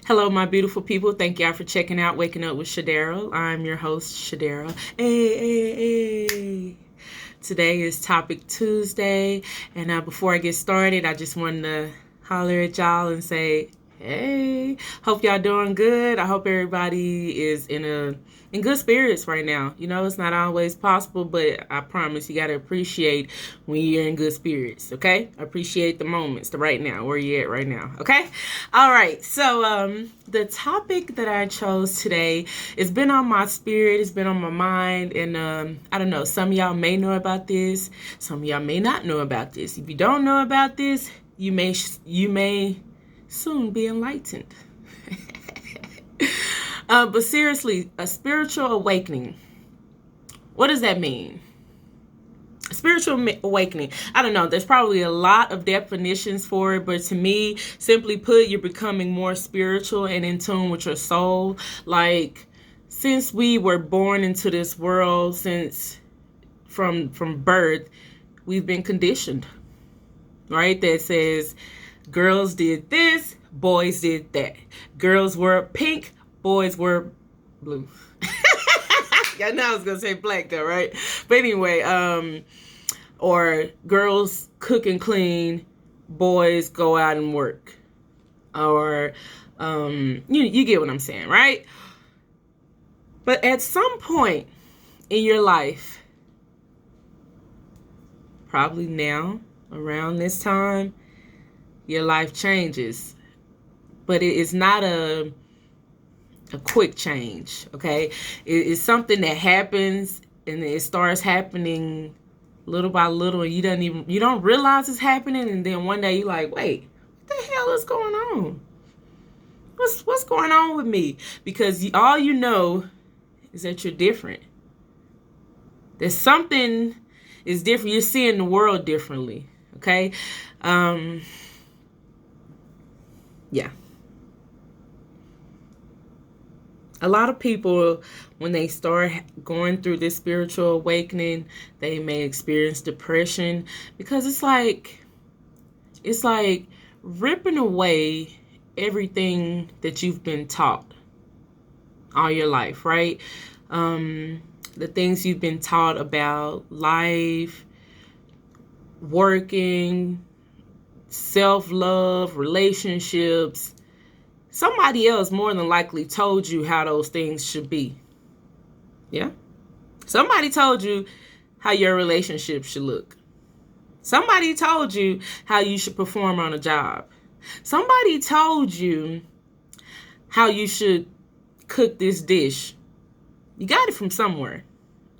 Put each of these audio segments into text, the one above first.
Hello, my beautiful people. Thank y'all for checking out Waking Up with Shadera. I'm your host, Shadera. Hey. Today is Topic Tuesday. And before I get started, I just wanted to holler at y'all and say, hey, hope y'all doing good. I hope everybody is in good spirits right now. You know, it's not always possible, but I promise you got to appreciate when you're in good spirits, okay? Appreciate the moments, the right now, where you at right now, okay? All right, so the topic that I chose today, it's been on my spirit, it's been on my mind, and I don't know, some of y'all may know about this, some of y'all may not know about this. If you don't know about this, you may soon be enlightened. But seriously, a spiritual awakening. What does that mean? A spiritual awakening. I don't know. There's probably a lot of definitions for it, but to me, simply put, you're becoming more spiritual and in tune with your soul. Like, since we were born into this world, since from birth, we've been conditioned, right? That says girls did this, boys did that. Girls were pink, boys were blue. I know I was going to say black though, right? But anyway, or girls cook and clean, boys go out and work. Or, you get what I'm saying, right? But at some point in your life, probably now, around this time, your life changes. But it is not a quick change, okay? It's something that happens and it starts happening little by little, and you don't realize it's happening, and then one day you're like, wait, what the hell is going on? What's going on with me? Because all you know is that you're different. There's something is different. You're seeing the world differently, okay? Yeah. A lot of people, when they start going through this spiritual awakening, they may experience depression because it's like ripping away everything that you've been taught all your life, right? The things you've been taught about life, working, self-love, relationships. Somebody else more than likely told you how those things should be. Yeah? Somebody told you how your relationship should look. Somebody told you how you should perform on a job. Somebody told you how you should cook this dish. You got it from somewhere.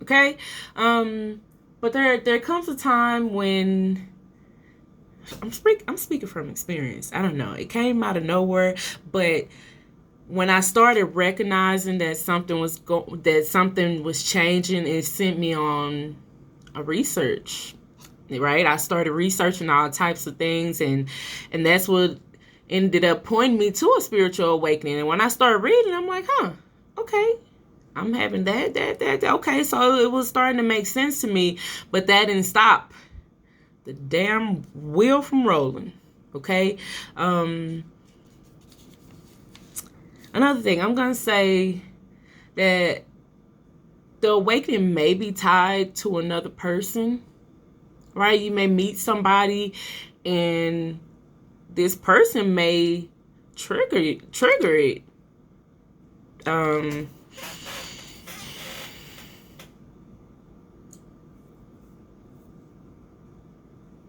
Okay? But there comes a time when I'm speaking from experience. I don't know. It came out of nowhere, but when I started recognizing that something was changing, it sent me on a research. Right? I started researching all types of things, and that's what ended up pointing me to a spiritual awakening. And when I started reading, I'm like, okay, I'm having that. Okay, so it was starting to make sense to me, but that didn't stop the damn wheel from rolling. Okay. Another thing, I'm gonna say that the awakening may be tied to another person, right? You may meet somebody and this person may trigger it.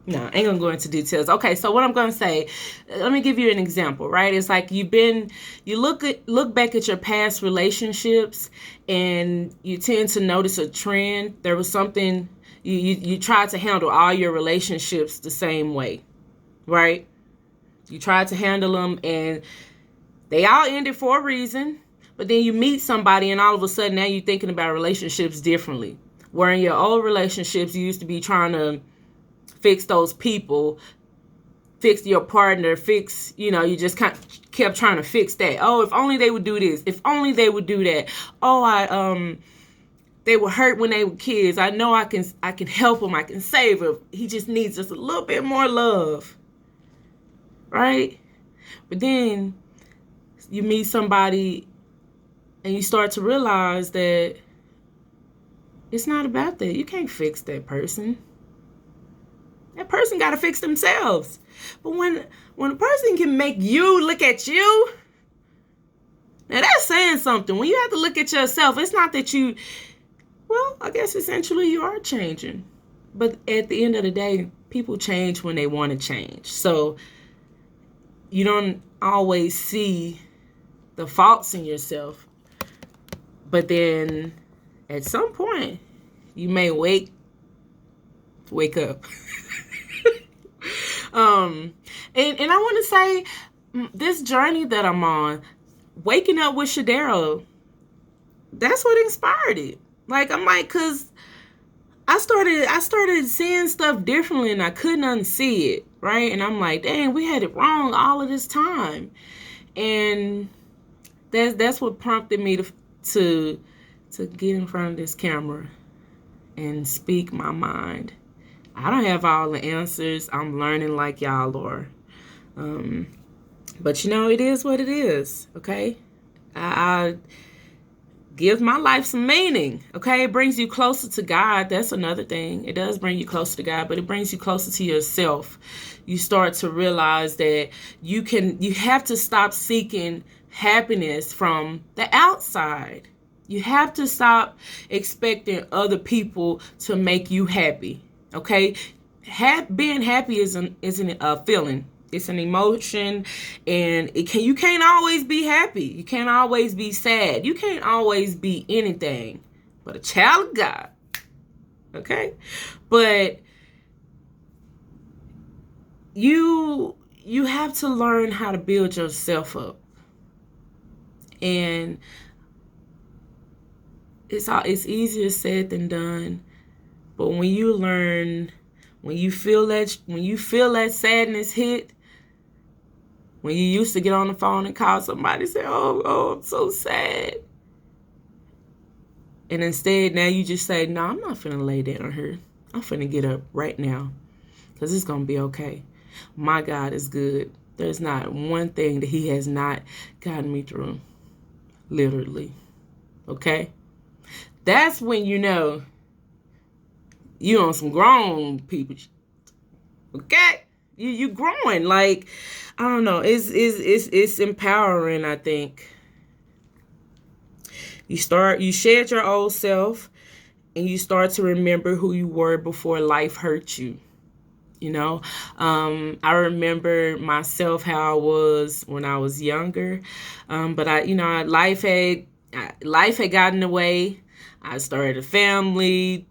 No, I ain't gonna go into details. Okay, so what I'm gonna say, let me give you an example, right? It's like you look back at your past relationships, and you tend to notice a trend. There was something you tried to handle all your relationships the same way, right? You tried to handle them, and they all ended for a reason. But then you meet somebody, and all of a sudden now you're thinking about relationships differently. Where in your old relationships, you used to be trying to fix those people, fix your partner, you just kept trying to fix that. Oh, if only they would do this. If only they would do that. Oh, they were hurt when they were kids. I know I can help him. I can save him. He just needs just a little bit more love. Right? But then You meet somebody and you start to realize that it's not about that. You can't fix that person. That person got to fix themselves. But when a person can make you look at you, now that's saying something. When you have to look at yourself, it's not that you, well, I guess essentially you are changing. But at the end of the day, people change when they want to change. So you don't always see the faults in yourself. But then at some point, you may wake up. And I want to say, this journey that I'm on, waking up with Shadero, that's what inspired it. Like, I'm like, cause I started seeing stuff differently and I couldn't unsee it, right? And I'm like, dang, we had it wrong all of this time. And that's what prompted me to get in front of this camera and speak my mind. I don't have all the answers. I'm learning like y'all are. But it is what it is, okay? I give my life some meaning, okay? It brings you closer to God. That's another thing. It does bring you closer to God, but it brings you closer to yourself. You start to realize that you have to stop seeking happiness from the outside. You have to stop expecting other people to make you happy, okay? Being happy isn't a feeling. It's an emotion, and you can't always be happy. You can't always be sad. You can't always be anything but a child of God, okay? But you have to learn how to build yourself up, and it's easier said than done. But when you feel that sadness hit, when you used to get on the phone and call somebody and say, oh, I'm so sad. And instead, now you just say, no, I'm not finna lay down here. I'm finna get up right now because it's going to be okay. My God is good. There's not one thing that he has not gotten me through. Literally. Okay? That's when you know you on some grown people. Okay? You growing. Like, I don't know. It's empowering, I think. You shed your old self and you start to remember who you were before life hurt you. I remember myself how I was when I was younger. But life had gotten in the way. I started a family,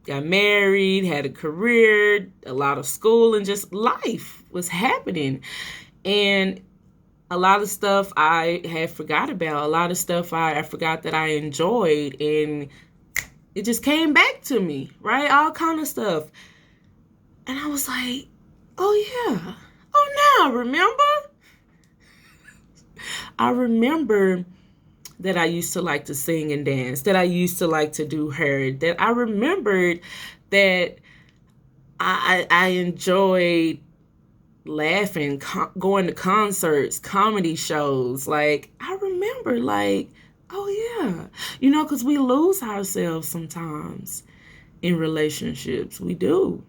got married, had a career, a lot of school, and just life was happening. And a lot of stuff I had forgot about, a lot of stuff I forgot that I enjoyed, and it just came back to me, right? All kind of stuff. And I was like, oh yeah. Oh, now I remember. I remember that I used to like to sing and dance, that I used to like to do hair, that I remembered that I enjoyed laughing, going to concerts, comedy shows. Like, I remember, like, oh yeah. Because we lose ourselves sometimes in relationships. We do.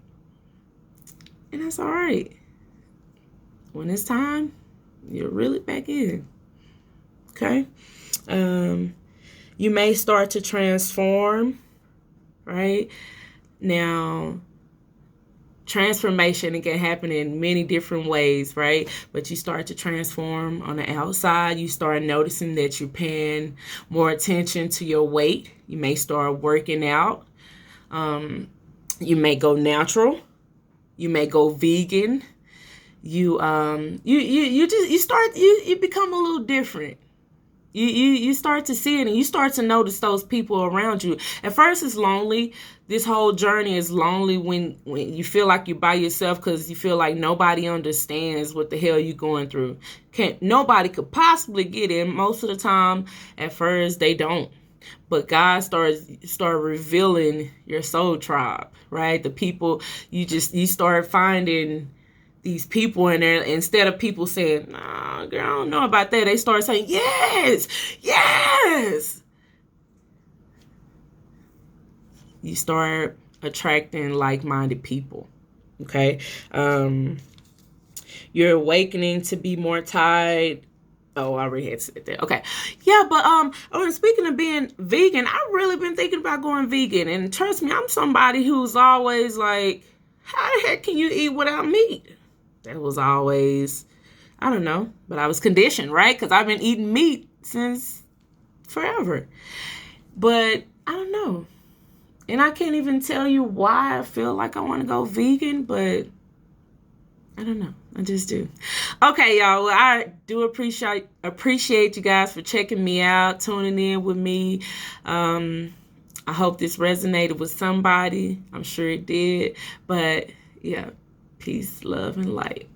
And that's all right. When it's time, you're really back in. Okay? You may start to transform, right? Now, transformation, it can happen in many different ways, right? But you start to transform on the outside. You start noticing that you're paying more attention to your weight. You may start working out. You may go natural. You may go vegan. You become a little different. You start to see it, and you start to notice those people around you. At first, it's lonely. This whole journey is lonely when you feel like you're by yourself, because you feel like nobody understands what the hell you're going through. Nobody could possibly get it. Most of the time, at first, they don't. But God start revealing your soul tribe, right? The people you start finding these people in there, instead of people saying, nah, girl, I don't know about that, they start saying, yes, yes. You start attracting like-minded people. Okay. You're awakening to be more tied. Oh, I already had said that. Okay. Yeah, but speaking of being vegan, I've really been thinking about going vegan. And trust me, I'm somebody who's always like, how the heck can you eat without meat? That was always, I don't know, but I was conditioned, right? Because I've been eating meat since forever. But I don't know. And I can't even tell you why I feel like I want to go vegan, but I don't know. I just do. Okay, y'all. Well, I do appreciate you guys for checking me out, tuning in with me. I hope this resonated with somebody. I'm sure it did. But yeah, peace, love, and light.